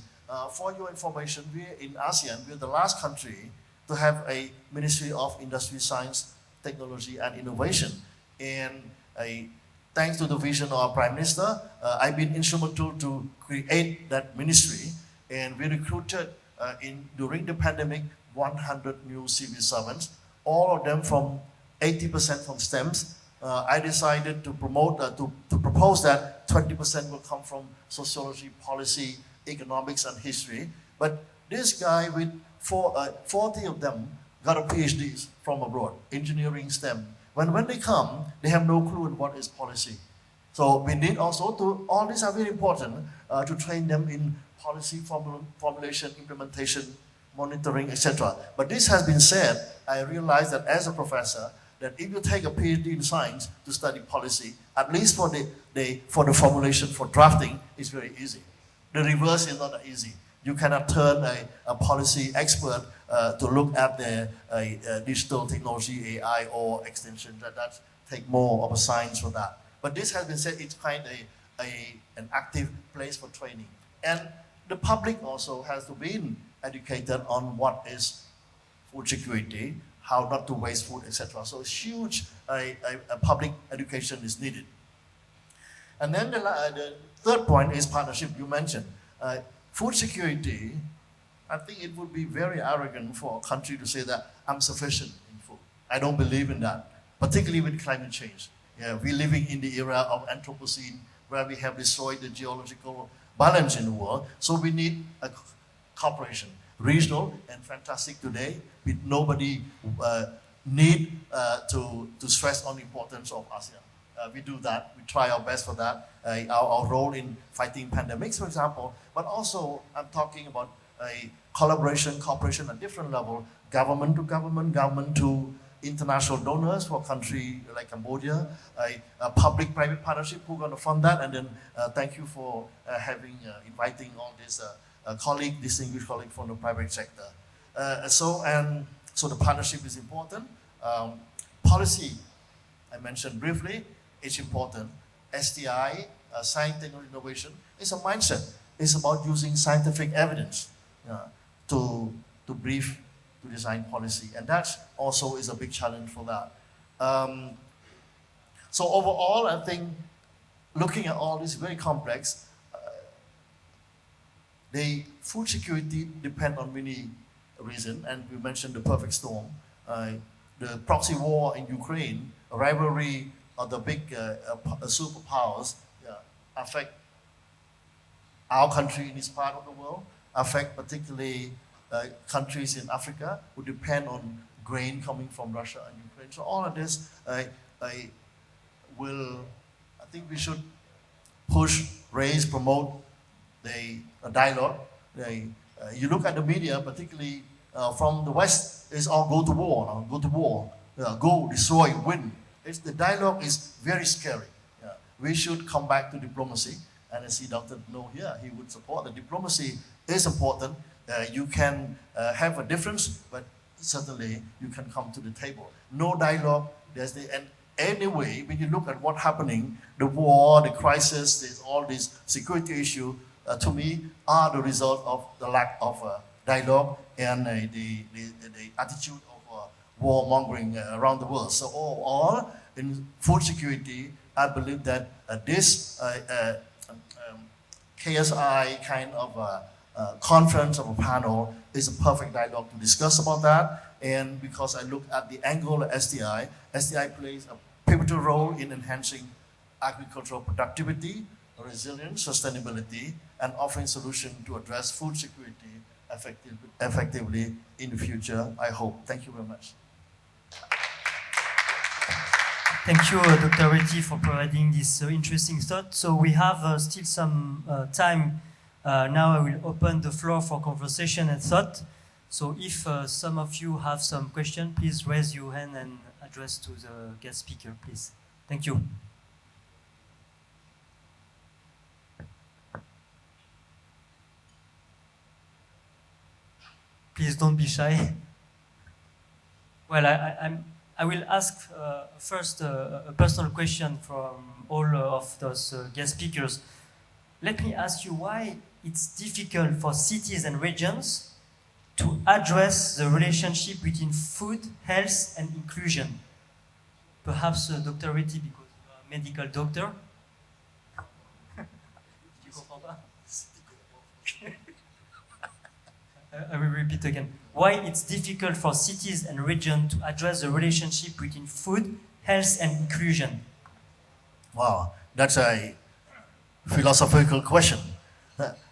F: For your information, we in ASEAN, we're the last country to have a Ministry of Industry, Science, Technology, and Innovation. And thanks to the vision of our Prime Minister, I've been instrumental to create that ministry. And we recruited during the pandemic 100 new civil servants, all of them from 80% from STEMs. I decided to propose that 20% will come from sociology, policy, economics, and history. But this guy with 40 of them got a PhD from abroad, engineering, STEM. When they come, they have no clue on what is policy. So we need also all these are very important to train them in policy formulation, implementation, monitoring, etc. But this has been said, I realized that as a professor, that if you take a PhD in science to study policy, at least for the formulation, for drafting, it's very easy. The reverse is not easy. You cannot turn a policy expert to look at the digital technology, AI, or extension. That take more of a science for that. But this has been said, it's kind of an active place for training. And the public also has to be educated on what is food security, how not to waste food, etc. So it's huge public education is needed. And then the third point is partnership. You mentioned food security. I think it would be very arrogant for a country to say that I'm sufficient in food. I don't believe in that, particularly with climate change. Yeah, we're living in the era of Anthropocene, where we have destroyed the geological balance in the world. So we need a cooperation, regional and fantastic today, with nobody need to stress on the importance of ASEAN. We do that, we try our best for that. Our role in fighting pandemics, for example, but also I'm talking about a collaboration, cooperation at different level, government to government, government to international donors for a country like Cambodia, a public-private partnership, who's going to fund that, and then thank you for inviting all these distinguished colleagues from the private sector. So the partnership is important. Policy, I mentioned briefly, it's important. STI, science, technology, innovation, is a mindset. It's about using scientific evidence to brief to design policy. And that also is a big challenge for that. So overall, I think looking at all this very complex, the food security depends on many reasons, and we mentioned the perfect storm. The proxy war in Ukraine, a rivalry of the big superpowers affect our country in this part of the world, affect particularly countries in Africa who depend on grain coming from Russia and Ukraine. So all of this I think we should push, raise, promote the dialogue. You look at the media, particularly from the West, it's all go to war, go to war, go, destroy, win. The dialogue is very scary. We should come back to diplomacy. And I see Dr. No here, he would support the diplomacy is important. You can have a difference, but certainly you can come to the table. No dialogue, and anyway, when you look at what's happening, the war, the crisis, there's all these security issues, to me, are the result of the lack of dialogue and the attitude of warmongering around the world. So all in food security, I believe that this KSI kind of conference of a panel is a perfect dialogue to discuss about that. And because I look at the angle of SDI plays a pivotal role in enhancing agricultural productivity, resilience, sustainability, and offering solutions to address food security effectively in the future, I hope. Thank you very much.
A: Thank you, Dr. Reddy, for providing this interesting thought. So we have still some time. Now I will open the floor for conversation and thought. So if some of you have some question, please raise your hand and address to the guest speaker, please. Thank you. Please don't be shy. Well, I will ask first a personal question from all of those guest speakers. Let me ask you why it's difficult for cities and regions to address the relationship between food, health, and inclusion. Perhaps Dr. Reddy, because you are a medical doctor. I will repeat again. Why it's difficult for cities and regions to address the relationship between food, health, and inclusion?
F: Wow, that's a philosophical question.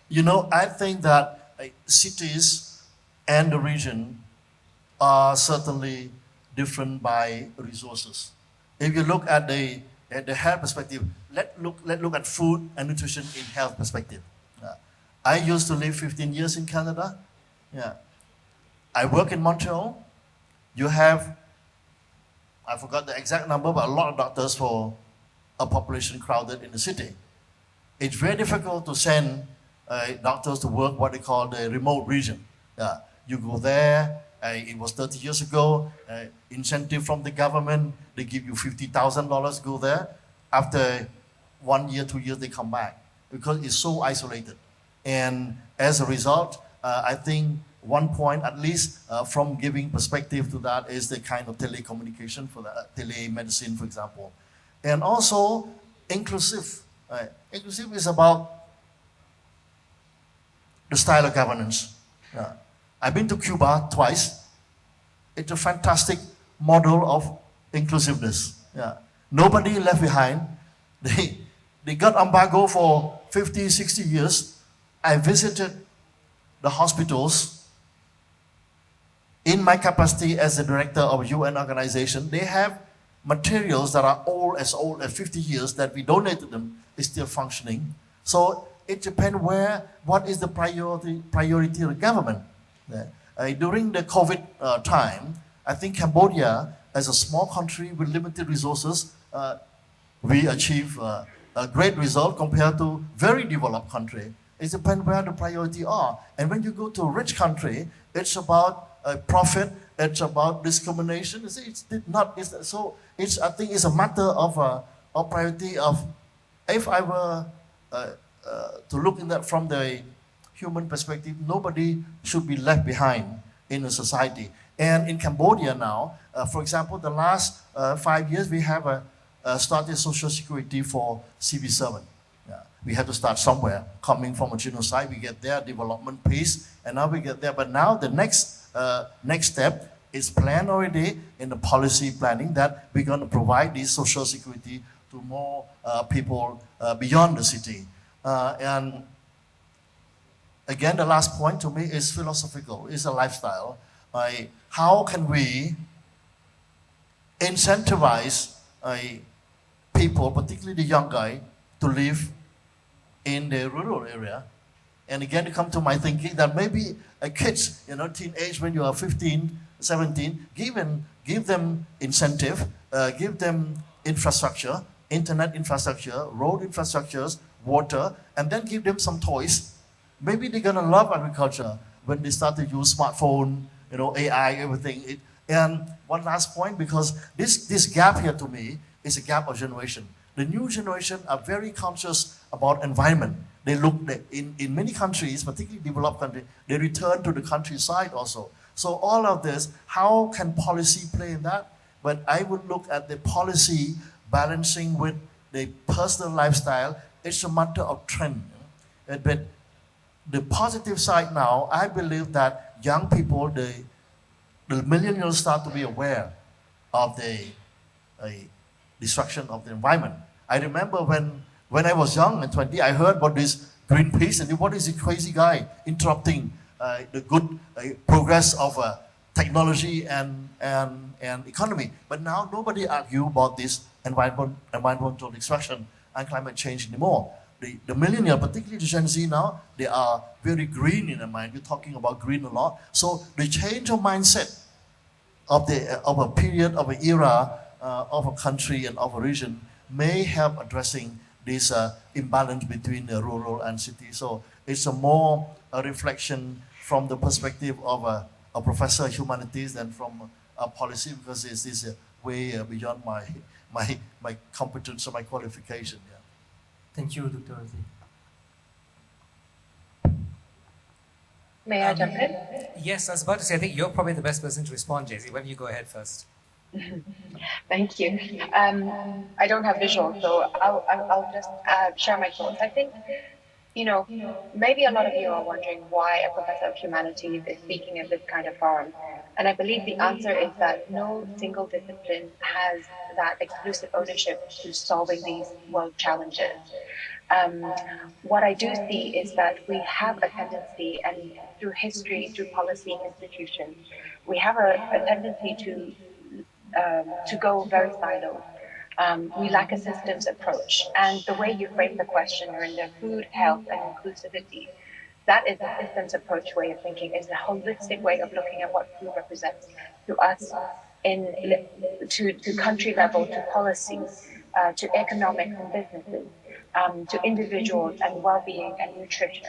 F: You know, I think that cities and the region are certainly different by resources. If you look at the health perspective, let's look at food and nutrition in health perspective. I used to live 15 years in Canada. I work in Montreal. You have, I forgot the exact number, but a lot of doctors for a population crowded in the city. It's very difficult to send doctors to work what they call the remote region. You go there, it was 30 years ago, incentive from the government, they give you $50,000 go there. After 1 year, 2 years, they come back because it's so isolated. And as a result, I think one point, at least from giving perspective to that, is the kind of telecommunication for that, telemedicine, for example. And also inclusive. Inclusive is about the style of governance. I've been to Cuba twice. It's a fantastic model of inclusiveness. Nobody left behind. They got embargo for 50, 60 years. I visited the hospitals in my capacity as the director of a UN organization. They have materials that are old as 50 years that we donated them is still functioning. So it depends what is the priority of the government. During the COVID time, I think Cambodia, as a small country with limited resources, we achieved a great result compared to very developed country. It depends where the priority are. And when you go to a rich country, it's about profit, it's about discrimination. I think it's a matter of priority of, if I were to look in that from the human perspective, nobody should be left behind. in the society. And in Cambodia now, for example, the last 5 years, we have started social security for civil servant. Yeah. We had to start somewhere. Coming from a genocide, we get there, development pace, and now we get there. But now the next step is planned already in the policy planning that we're going to provide this social security to more people beyond the city. And again, the last point to me is philosophical, is a lifestyle. How can we incentivize people, particularly the young guy, to live in the rural area? And again, to come to my thinking that maybe kids, teenage, when you are 15, 17, give them incentive, give them infrastructure, internet infrastructure, road infrastructures, water, and then give them some toys. Maybe they're gonna love agriculture when they start to use smartphone, AI, everything. And one last point, because this gap here to me is a gap of generation. The new generation are very conscious about environment. They look in many countries, particularly developed countries, they return to the countryside also. So all of this, how can policy play in that? But I would look at the policy balancing with the personal lifestyle. It's a matter of trend. But the positive side now, I believe that young people, the millennials start to be aware of the destruction of the environment. I remember when I was young and 20, I heard about this Greenpeace, and what is this crazy guy interrupting the good progress of technology and economy. But now nobody argue about this environmental destruction and climate change anymore. The millennial, particularly the Gen Z now, they are very green in their mind. We're talking about green a lot. So the change of mindset of a period, of an era, of a country and of a region may help addressing this imbalance between the rural and city. So it's a reflection from the perspective of a professor of humanities than from a policy, because this is way beyond my competence or my qualification. Yeah.
A: Thank you, Dr. Ozzy.
E: May I jump in?
C: Yes, I was about to say, I think you're probably the best person to respond, Jay-Z. Why don't you go ahead first?
E: Thank you. I don't have visual, so I'll just share my thoughts. I think, maybe a lot of you are wondering why a professor of humanities is speaking at this kind of forum. And I believe the answer is that no single discipline has that exclusive ownership to solving these world challenges. What I do see is that we have a tendency, and through history, through policy institutions, we have a tendency to go very siloed. We lack a systems approach. And the way you frame the question around the food, health, and inclusivity, that is a systems approach way of thinking. It's a holistic way of looking at what food represents to us, to country level, to policies, to economics and businesses, to individuals and well-being and nutrition,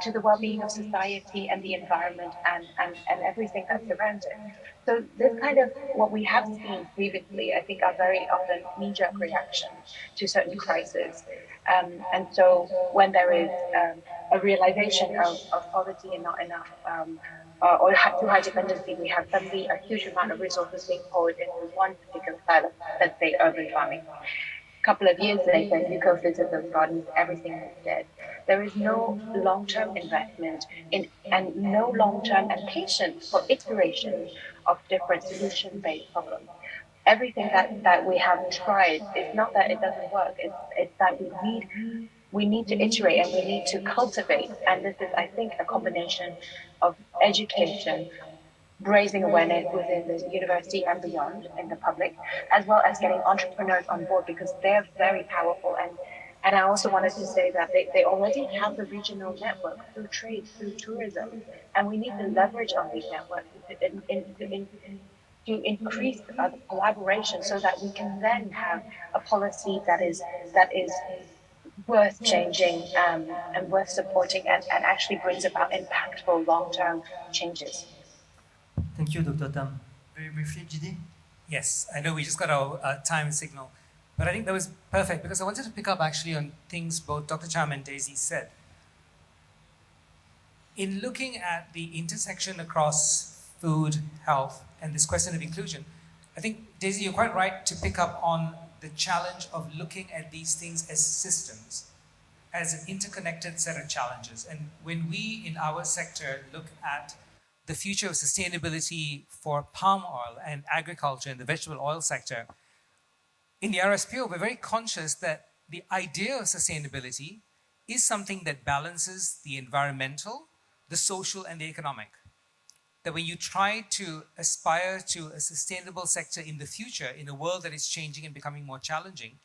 E: to the well-being of society and the environment and everything that surrounds it. So this kind of what we have seen previously, I think, are very often knee-jerk reactions to certain crises. And so when there is a realization of poverty and not enough, or too high dependency, we have suddenly a huge amount of resources being poured into one particular silo, let's say urban farming. Couple of years later, you go visit those gardens, everything is dead. There is no long-term investment and no long-term and patience for iteration of different solution-based problems. Everything that we have tried, it's not that it doesn't work, it's that we need to iterate and we need to cultivate. And this is, I think, a combination of education, raising awareness within the university and beyond in the public, as well as getting entrepreneurs on board, because they're very powerful. And I also wanted to say that they already have the regional network through trade, through tourism, and we need to leverage on these networks to increase the collaboration so that we can then have a policy that is worth changing and worth supporting and actually brings about impactful long-term changes.
A: Thank you, Dr. Tam. Very briefly, GD?
C: Yes, I know we just got our time signal, but I think that was perfect because I wanted to pick up actually on things both Dr. Cham and Daisy said. in looking at the intersection across food, health, and this question of inclusion, I think, Daisy, you're quite right to pick up on the challenge of looking at these things as systems, as an interconnected set of challenges. And when we in our sector look at the future of sustainability for palm oil and agriculture and the vegetable oil sector, in the RSPO, we're very conscious that the idea of sustainability is something that balances the environmental, the social, and the economic. That when you try to aspire to a sustainable sector in the future, in a world that is changing and becoming more challenging,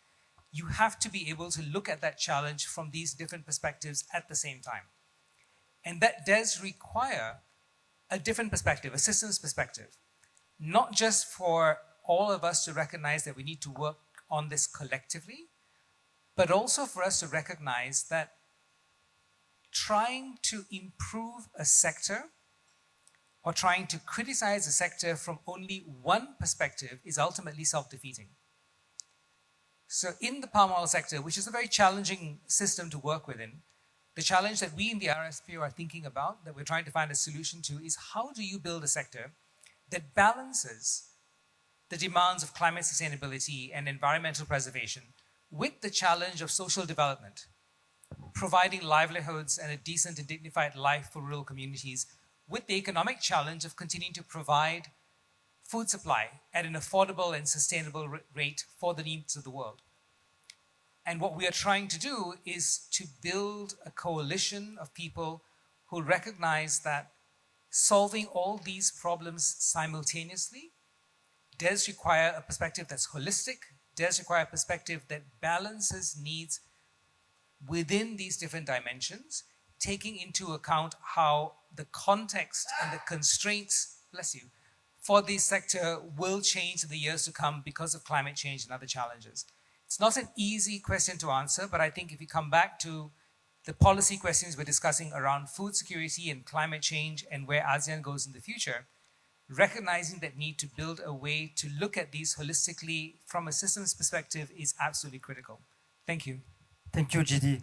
C: you have to be able to look at that challenge from these different perspectives at the same time. And that does require a different perspective, a systems perspective, not just for all of us to recognize that we need to work on this collectively, but also for us to recognize that trying to improve a sector or trying to criticize a sector from only one perspective is ultimately self-defeating. So in the palm oil sector, which is a very challenging system to work within, the challenge that we in the RSPO are thinking about, that we're trying to find a solution to, is how do you build a sector that balances the demands of climate sustainability and environmental preservation with the challenge of social development, providing livelihoods and a decent and dignified life for rural communities, with the economic challenge of continuing to provide food supply at an affordable and sustainable rate for the needs of the world. And what we are trying to do is to build a coalition of people who recognize that solving all these problems simultaneously does require a perspective that's holistic, does require a perspective that balances needs within these different dimensions, taking into account how the context and the constraints, bless you, for this sector will change in the years to come because of climate change and other challenges. It's not an easy question to answer, but I think if you come back to the policy questions we're discussing around food security and climate change and where ASEAN goes in the future, recognizing that need to build a way to look at these holistically from a systems perspective is absolutely critical. Thank you.
A: Thank you, GD.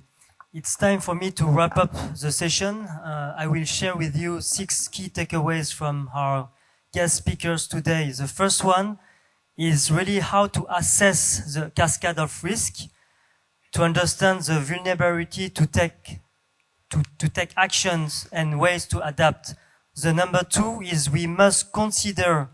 A: It's time for me to wrap up the session. I will share with you 6 key takeaways from our guest speakers today. The first one is really how to assess the cascade of risk, to understand the vulnerability to take actions and ways to adapt. The number 2 is we must consider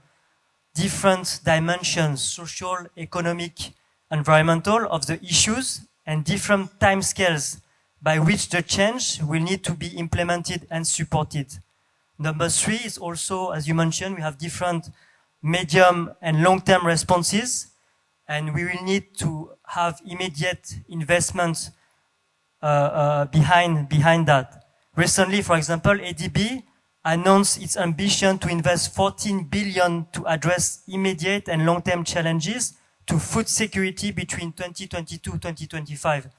A: different dimensions, social, economic, environmental, of the issues and different timescales by which the change will need to be implemented and supported. Number 3 is also, as you mentioned, we have different medium and long-term responses, and we will need to have immediate investments behind that. Recently, for example, ADB announced its ambition to invest 14 billion to address immediate and long-term challenges to food security between 2022-2025.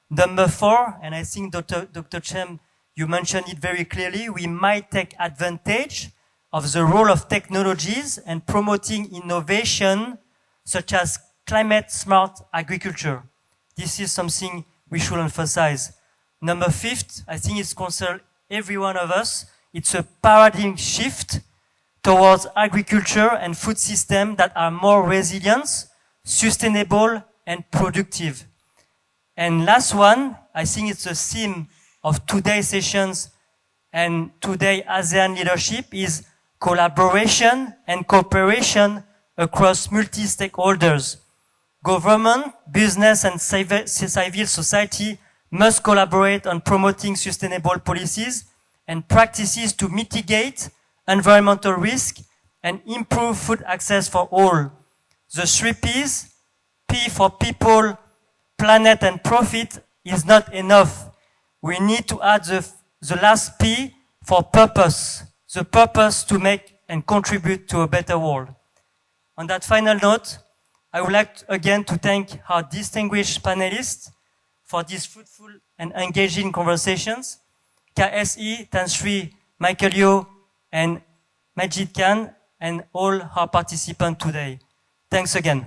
A: Number 4, and I think Dr. Chen, you mentioned it very clearly, we might take advantage of the role of technologies and promoting innovation such as climate-smart agriculture. This is something we should emphasize. Number 5, I think it's concerned every one of us. It's a paradigm shift towards agriculture and food systems that are more resilient, sustainable, and productive. And last one, I think it's a theme of today's sessions and today ASEAN leadership is collaboration and cooperation across multi-stakeholders. Government, business, and civil society must collaborate on promoting sustainable policies and practices to mitigate environmental risk and improve food access for all. The 3 Ps, P for people, planet, and profit, is not enough. We need to add the last P for purpose, the purpose to make and contribute to a better world. On that final note, I would like again to thank our distinguished panelists for these fruitful and engaging conversations, KSE, Tan Sri, Michael Yeo, and Majid Khan, and all our participants today. Thanks again.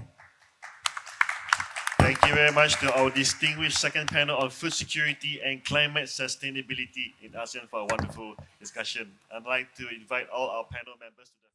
F: Thank you.
G: you very much to our distinguished second panel on food security and climate sustainability in ASEAN for a wonderful discussion. I'd like to invite all our panel members to